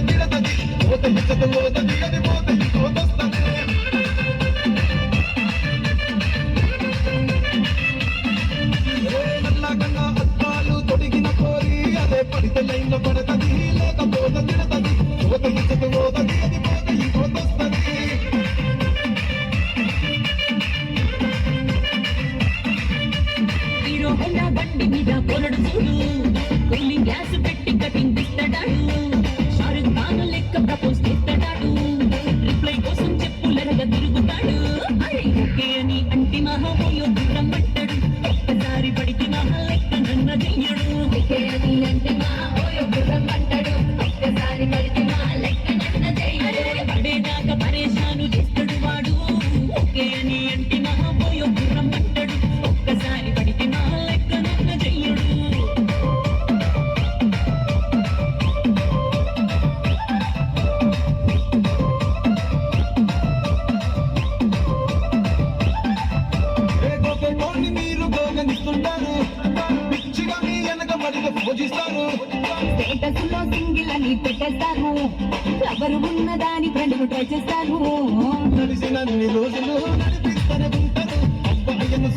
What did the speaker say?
తిడతది పోత ఇచ్చత పోతది అది పోత ఇంకోతొస్తది నల్లగన్నా అద్దాలు తొడిగిన పోరి అదే పడితే లైన్లో పడతది లేకపోతే తిడతది పోత ఇచ్చత పోతది అది పోత ఇంకోతొస్తది బండి మీద పొరడు చూడు కూలింగ్ గ్యాస్ పెట్టి కటింగ్ ఇస్తాడాడు షారుఖ్ ఖాన్ లెక్క ప్రపోజ్ చేస్తాడాడు రిప్లై కోసం చెప్పులరగా తిరుగుతాడు ఓకే అని అంటి మహాబోయో దూరం పట్టాడు ఒక్కసారి పడితే మహా లెక్క నన్న చెయ్యడు ఓకే అని అంటే మహాబోయో దూరం పట్టాడు ఒక్కసారి పడితే మహా లెక్క నన్న చెయ్యడు పడేదాకా పరేషాను చేస్తాడు వాడు ఓకే అని అంటే మహాబోయో దూరం పట్టాడు ఒక్కసారి పడితే మహా లెక్క నన్న చెయ్యడు మీరు గోగనిస్తుంటారు పిచ్చిగా మీ వెనక మరిగా పూజిస్తారు స్టేటస్ లో సింగిల్ అని పెట్టేస్తారు ఎవరు ఉన్నదాని ఫ్రెండ్లు ట్రై చేస్తారు నడిచినన్ని రోజులు నడిపిస్తూనే ఉంటారు అబ్బాయిను